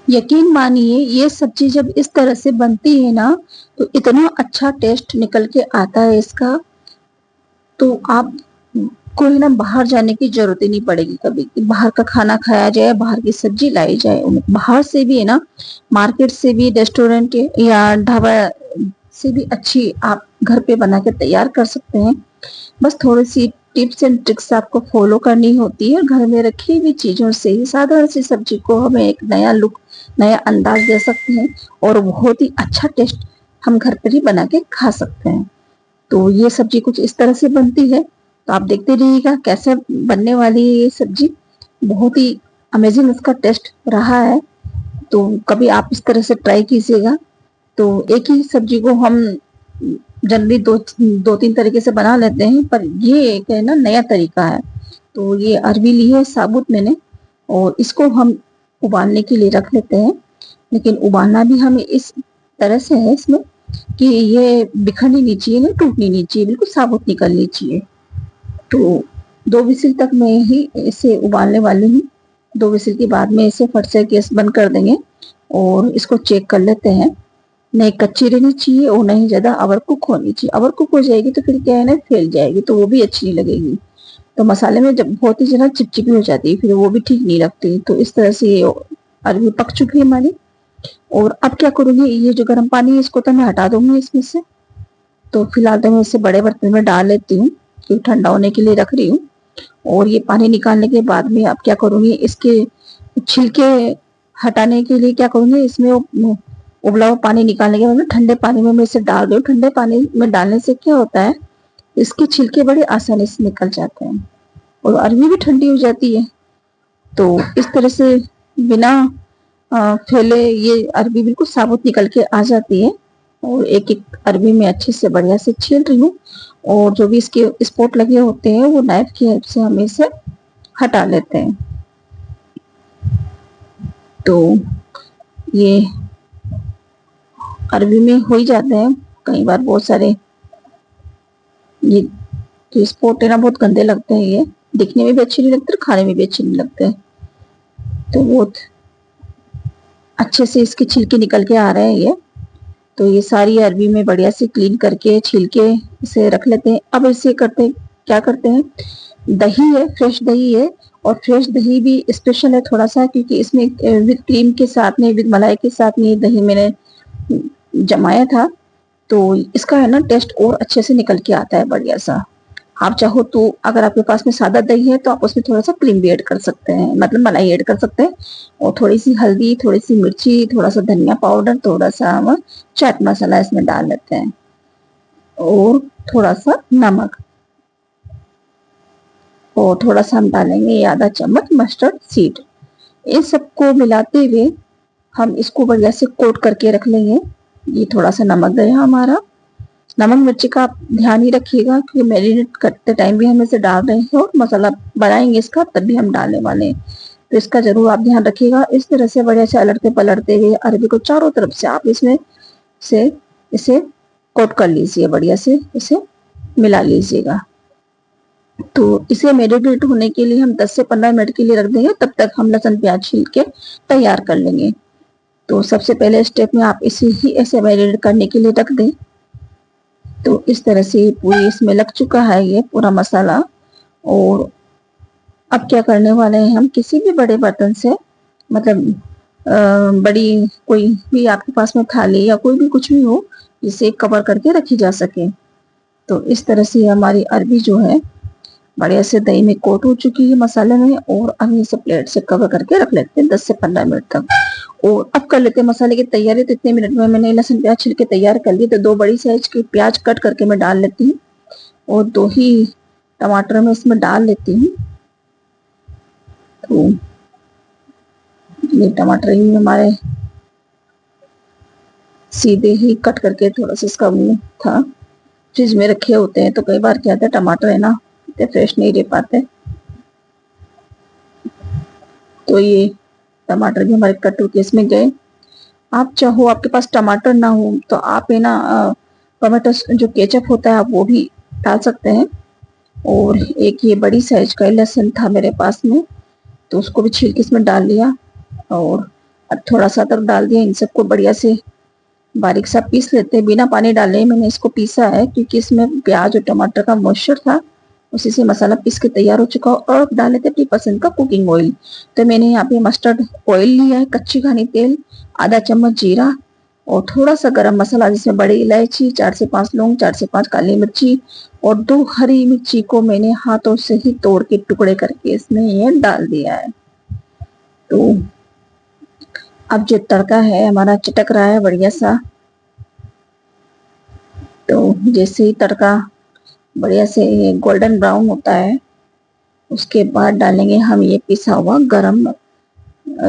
यकीन मानिए ये सब्जी जब इस तरह से बनती है ना, तो इतना अच्छा टेस्ट निकल के आता है इसका, तो आप कोई ना बाहर जाने की जरूरत ही नहीं पड़ेगी कभी कि बाहर का खाना खाया जाए, बाहर की सब्जी लाई जाए। बाहर से भी है ना, मार्केट से भी, रेस्टोरेंट या ढाबा से भी अच्छी आप घर पे बना के तैयार कर सकते हैं। बस थोड़ी सी टिप्स एंड ट्रिक्स आपको फॉलो करनी होती है। घर में रखी हुई चीजों से ही साधारण सी सब्जी को हमें एक नया लुक, नया अंदाज दे सकते हैं और बहुत ही अच्छा टेस्ट हम घर पर ही बना के खा सकते हैं। तो ये सब्जी कुछ इस तरह से बनती है, तो आप देखते रहिएगा कैसे बनने वाली है ये सब्जी। बहुत ही अमेजिंग इसका टेस्ट रहा है, तो कभी आप इस तरह से ट्राई कीजिएगा। तो एक ही सब्जी को हम जनरली दो तीन तरीके से बना लेते हैं, पर ये एक है ना नया तरीका है। तो ये अरबी ली है साबुत मैंने, और इसको हम उबालने के लिए रख लेते हैं। लेकिन उबालना भी हमें इस तरह से है इसमें कि ये बिखरनी नहीं चाहिए, ना टूटनी नहीं चाहिए, बिल्कुल साबुत निकलनी चाहिए। तो 2 विसिल तक मैं ही इसे उबालने वाली हूँ। 2 विसिल के बाद में इसे फट से गैस बंद कर देंगे और इसको चेक कर लेते हैं। नहीं कच्ची रहनी चाहिए और नहीं ज्यादा ओवर कुक होनी चाहिए। ओवर कुक हो जाएगी तो फिर क्या है ना, फैल जाएगी, तो वो भी अच्छी नहीं लगेगी। तो मसाले में जब बहुत ही ज्यादा चिपचिपी हो जाती है, फिर वो भी ठीक नहीं लगती। तो इस तरह से ये अरबी पक चुकी है हमारी। और अब क्या करूंगी, ये जो गर्म पानी है इसको तो मैं हटा दूंगी इसमें से। तो फिलहाल तो मैं इसे बड़े बर्तन में डाल लेती हूँ, क्योंकि ठंडा होने के लिए रख रही हूँ। और ये पानी निकालने के बाद में अब क्या करूंगी, इसके छिलके हटाने के लिए क्या करूंगी, इसमें उबला हुआ पानी निकालने के बाद में ठंडे पानी में मैं इसे डाल दूँ। ठंडे पानी में डालने से क्या होता है, इसके छिलके बड़े आसानी से निकल जाते हैं और अरबी भी ठंडी हो जाती है। तो इस तरह से बिना फैले ये अरबी बिल्कुल साबुत निकल के आ जाती है। और एक एक अरबी में अच्छे से बढ़िया से छील रही हूँ, और जो भी इसके स्पॉट लगे होते हैं वो नाइफ की हेल्प से हम इसे हटा लेते हैं। तो ये अरबी में हो ही जाते हैं कई बार बहुत सारे। ये जो स्पॉट है ना बहुत गंदे लगते हैं, ये दिखने में भी अच्छे नहीं लगते, खाने में भी अच्छे नहीं लगते। तो बहुत अच्छे से इसके छिलके निकल के आ रहे हैं ये। तो ये सारी अरबी में बढ़िया से क्लीन करके छील के इसे रख लेते हैं। अब इसे क्या करते हैं, दही है, फ्रेश दही है, और फ्रेश दही भी स्पेशल है थोड़ा सा, क्योंकि इसमें विद क्रीम के साथ में, विद मलाई के साथ में दही मैंने जमाया था। तो इसका है ना टेस्ट और अच्छे से निकल के आता है बढ़िया सा। आप चाहो तो अगर आपके पास में सादा दही है तो आप उसमें थोड़ा सा क्रीम भी ऐड कर सकते हैं, मतलब मलाई ऐड कर सकते हैं। और थोड़ी सी हल्दी, थोड़ी सी मिर्ची, थोड़ा सा धनिया पाउडर, थोड़ा सा हम चाट मसाला इसमें डाल लेते हैं, और थोड़ा सा नमक, और थोड़ा सा हम डालेंगे आधा चम्मच मस्टर्ड सीड। इन सबको मिलाते हुए हम इसको बढ़िया से कोट करके रख लेंगे। ये थोड़ा सा नमक गया हमारा। नमक मिर्ची का आप ध्यान ही रखिएगा, क्योंकि मैरिनेट करते टाइम भी हम इसे डाल रहे हैं और मसाला बनाएंगे इसका तब भी हम डालने वाले हैं। तो इसका जरूर आप ध्यान रखिएगा। इस तरह से बढ़िया से अलटते पलटते हुए अरबी को चारों तरफ से आप इसमें से इसे कोट कर लीजिए, बढ़िया से इसे मिला लीजिएगा। तो इसे मैरिनेट होने के लिए हम 10 से 15 मिनट के लिए रख देंगे, तब तक हम लहसुन प्याज छील के तैयार कर लेंगे। तो सबसे पहले स्टेप में आप इसे ही ऐसे मैरिनेट करने के लिए रख दें। तो इस तरह से पूरी इसमें लग चुका है ये पूरा मसाला। और अब क्या करने वाले हैं, हम किसी भी बड़े बर्तन से, मतलब बड़ी कोई भी आपके पास में थाली या कोई भी कुछ भी हो, जिसे कवर करके रखी जा सके। तो इस तरह से हमारी अरबी जो है बढ़िया से दही में कोट हो चुकी है मसाले में, और हम इसे प्लेट से कवर करके रख लेते हैं 10 से 15 मिनट तक। और अब कर लेते हैं मसाले की तैयारी। तो इतने मिनट में मैंने लहसुन प्याज छिल के तैयार कर लिए। तो 2 बड़ी साइज की प्याज कट करके मैं डाल लेती हूँ, और 2 ही टमाटर मैं इसमें डाल लेती हूँ। तो ये टमाटर ही हमारे सीधे ही कट करके, थोड़ा सा इसका मुंह था, फ्रिज में रखे होते हैं, तो कई बार क्या होता है टमाटर है ना फ्रेश नहीं रह पाते। तो ये टमाटर भी हमारे कट होके इसमें गए। आप चाहो, आपके पास टमाटर ना हो तो आप है ना टमाटो जो केचप होता है आप वो भी डाल सकते हैं। और एक ये बड़ी साइज का लहसुन था मेरे पास में, तो उसको भी छील के इसमें डाल लिया। और अब थोड़ा सा अदरक डाल दिया, इन सबको बढ़िया से बारीक सा पीस लेते हैं बिना पानी डाले। मैंने इसको पीसा है क्योंकि इसमें प्याज और टमाटर का मॉइस्चर था, उसी से मसाला पीस के तैयार हो चुका। और अब डाल लेते अपनी पसंद का कुकिंग ऑयल। तो मैंने यहाँ पे मस्टर्ड ऑयल लिया है, कच्ची घानी तेल, आधा चम्मच जीरा और थोड़ा सा गरम मसाला, जिसमें बड़ी इलायची, 4 से 5 लौंग, 4 से 5 काली मिर्ची और 2 हरी मिर्ची को मैंने हाथों से ही तोड़ के टुकड़े करके इसमें ये डाल दिया है। तो अब जो तड़का है हमारा चटक रहा है बढ़िया सा। तो जैसे ही तड़का बढ़िया से गोल्डन ब्राउन होता है, उसके बाद डालेंगे हम ये पिसा हुआ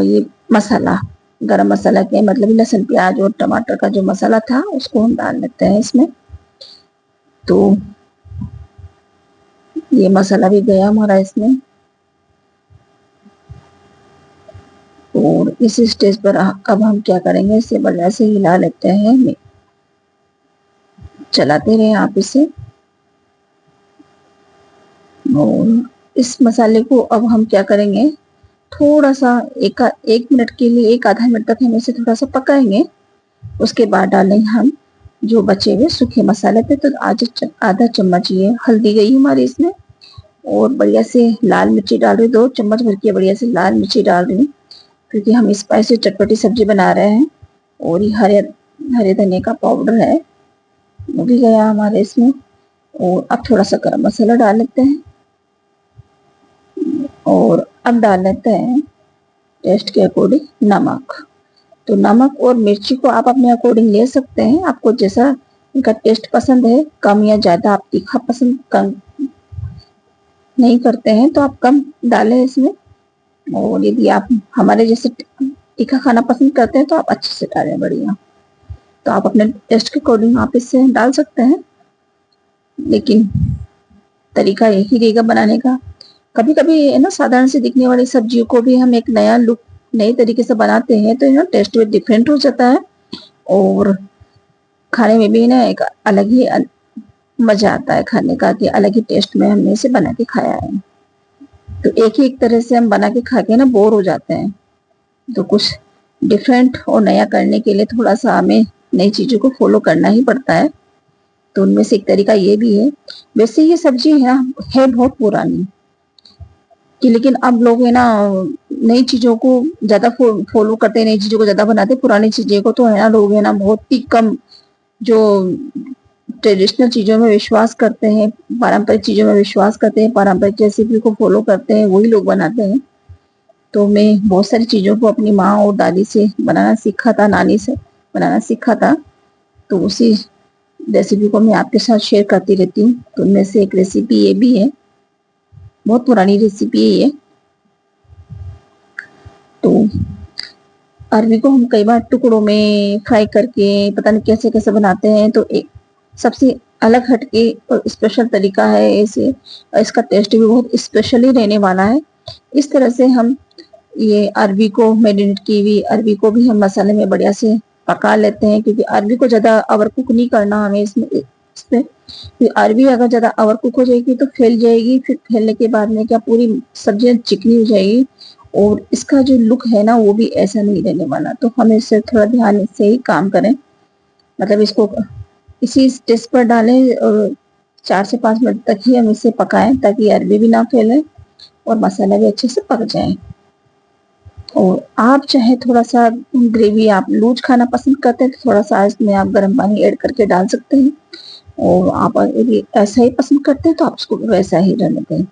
ये मसाला। गरम मसाला के मतलब लहसुन प्याज और टमाटर का जो मसाला था उसको हम डाल लेते हैं इसमें। तो ये मसाला भी गया हमारा इसमें। और इस स्टेज पर अब हम क्या करेंगे, इसे बढ़िया से हिला लेते हैं, चलाते रहे आप इसे। और इस मसाले को अब हम क्या करेंगे, थोड़ा सा एक मिनट के लिए, एक आधा मिनट तक हम इसे थोड़ा सा पकाएंगे। उसके बाद डालेंगे हम जो बचे हुए सूखे मसाले थे। तो आधा चम्मच ये हल्दी गई हमारी इसमें। और बढ़िया से लाल मिर्ची डाल रही, 2 चम्मच भर के बढ़िया से लाल मिर्ची डाल रही हूँ क्योंकि हम स्पाइसी चटपटी सब्जी बना रहे हैं। और ये हरे धनिया का पाउडर है, वो भी गया हमारे इसमें। और अब थोड़ा सा गरम मसाला डाल लेते हैं। और अब डाल लेते हैं टेस्ट के अकॉर्डिंग नमक। तो नमक और मिर्ची को आप अपने अकॉर्डिंग ले सकते हैं, आपको जैसा इनका टेस्ट पसंद है, कम या ज्यादा। आप तीखा पसंद कम नहीं करते हैं तो आप कम डालें इसमें। और यदि आप हमारे जैसे तीखा खाना पसंद करते हैं तो आप अच्छे से डालें बढ़िया। तो आप अपने टेस्ट के अकॉर्डिंग आप इससे डाल सकते हैं, लेकिन तरीका एक ही रहेगा बनाने का। कभी कभी है ना, साधारण से दिखने वाली सब्जियों को भी हम एक नया लुक, नए तरीके से बनाते हैं तो टेस्ट भी डिफरेंट हो जाता है और खाने में भी ना एक अलग ही मजा आता है खाने का, कि अलग ही टेस्ट में हमने इसे बना के खाया है। तो एक ही एक तरह से हम बना के खा के ना बोर हो जाते हैं। तो कुछ डिफरेंट और नया करने के लिए थोड़ा सा हमें नई चीजों को फॉलो करना ही पड़ता है। तो उनमें से एक तरीका ये भी है। वैसे ये सब्जी है बहुत पुरानी कि, लेकिन अब लोग है ना नई चीजों को ज्यादा फॉलो करते हैं, नई चीजों को ज्यादा बनाते हैं। पुरानी चीजें को तो है ना लोग है ना बहुत ही कम, जो ट्रेडिशनल चीजों में विश्वास करते हैं, पारंपरिक चीजों में विश्वास करते हैं, पारंपरिक रेसिपी को फॉलो करते हैं, वही लोग बनाते हैं। तो मैं बहुत सारी चीजों को अपनी माँ और दादी से बनाना सीखा था, नानी से बनाना सीखा था। तो उसी रेसिपी को मैं आपके साथ शेयर करती रहती हूँ। तो उनमें से एक रेसिपी ये भी है, बहुत पुरानी रेसिपी है ये। तो अरबी को हम कई बार टुकड़ों में फ्राई करके पता नहीं कैसे कैसे बनाते हैं। तो एक सबसे अलग हटके और स्पेशल तरीका है इसे, इसका टेस्ट भी बहुत स्पेशल ही रहने वाला है। इस तरह से हम ये अरबी को, मैरिनेट की हुई अरबी को भी हम मसाले में बढ़िया से पका लेते हैं, क्योंकि अरबी को ज्यादा ओवर कुक नहीं करना हमें इसमें। अरबी अगर ज्यादा ओवर कुक हो जाएगी तो फैल जाएगी, फिर फैलने के बाद में क्या पूरी सब्जियां चिकनी हो जाएगी और इसका जो लुक है ना वो भी ऐसा नहीं रहने वाला। तो हमें इससे थोड़ा ध्यान से ही काम करें, मतलब इसको इसी स्टेज पर डालें और 4 से 5 मिनट तक ही हम इसे पकाएं, ताकि अरबी भी ना फैले और मसाला भी अच्छे से पक जाए। और आप चाहे थोड़ा सा ग्रेवी, आप लूज खाना पसंद करते हैं तो थोड़ा सा इसमें आप गर्म पानी ऐड करके डाल सकते हैं। और आप यदि ऐसा ही पसंद करते हैं तो आप उसको वैसा ही रहने दें।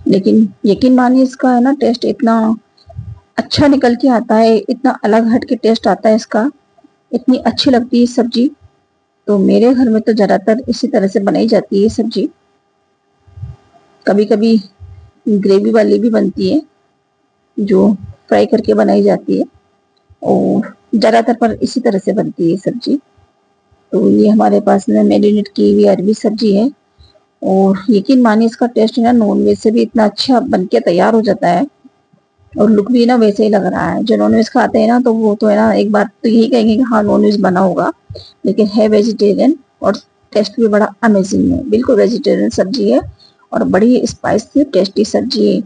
लेकिन यकीन मानिए इसका है ना टेस्ट इतना अच्छा निकल के आता है, इतना अलग हट के टेस्ट आता है इसका, इतनी अच्छी लगती है सब्जी। तो मेरे घर में तो ज्यादातर इसी तरह से बनाई जाती है सब्जी। कभी कभी ग्रेवी वाली भी बनती है जो फ्राई करके बनाई जाती है, और ज्यादातर पर इसी तरह से बनती है सब्जी। तो ये हमारे पास में मैरिनेट की हुई अरबी सब्जी है। और यकीन मानिए इसका टेस्ट ना नॉन वेज से भी इतना अच्छा बनके तैयार हो जाता है और लुक भी ना वैसे ही लग रहा है। जो नॉन वेज खाते हैं ना तो वो तो है ना एक बात तो यही कहेंगे कि हाँ नॉन वेज बना होगा, लेकिन है वेजिटेरियन और टेस्ट भी बड़ा अमेजिंग है। बिल्कुल वेजिटेरियन सब्जी है और बड़ी स्पाइसी टेस्टी सब्जी है।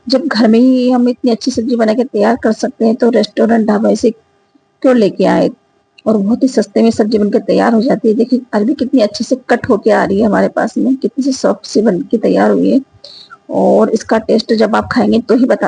जब घर में ही हम इतनी अच्छी सब्जी बना के तैयार कर सकते हैं तो रेस्टोरेंट ढाबा से क्यों लेके आए। और बहुत ही सस्ते में सब्जी बनकर तैयार हो जाती है। देखिए अरबी कितनी अच्छे से कट होके आ रही है हमारे पास में, कितनी सी सॉफ्ट सी बन के तैयार हुई है। और इसका टेस्ट जब आप खाएंगे तो ही बता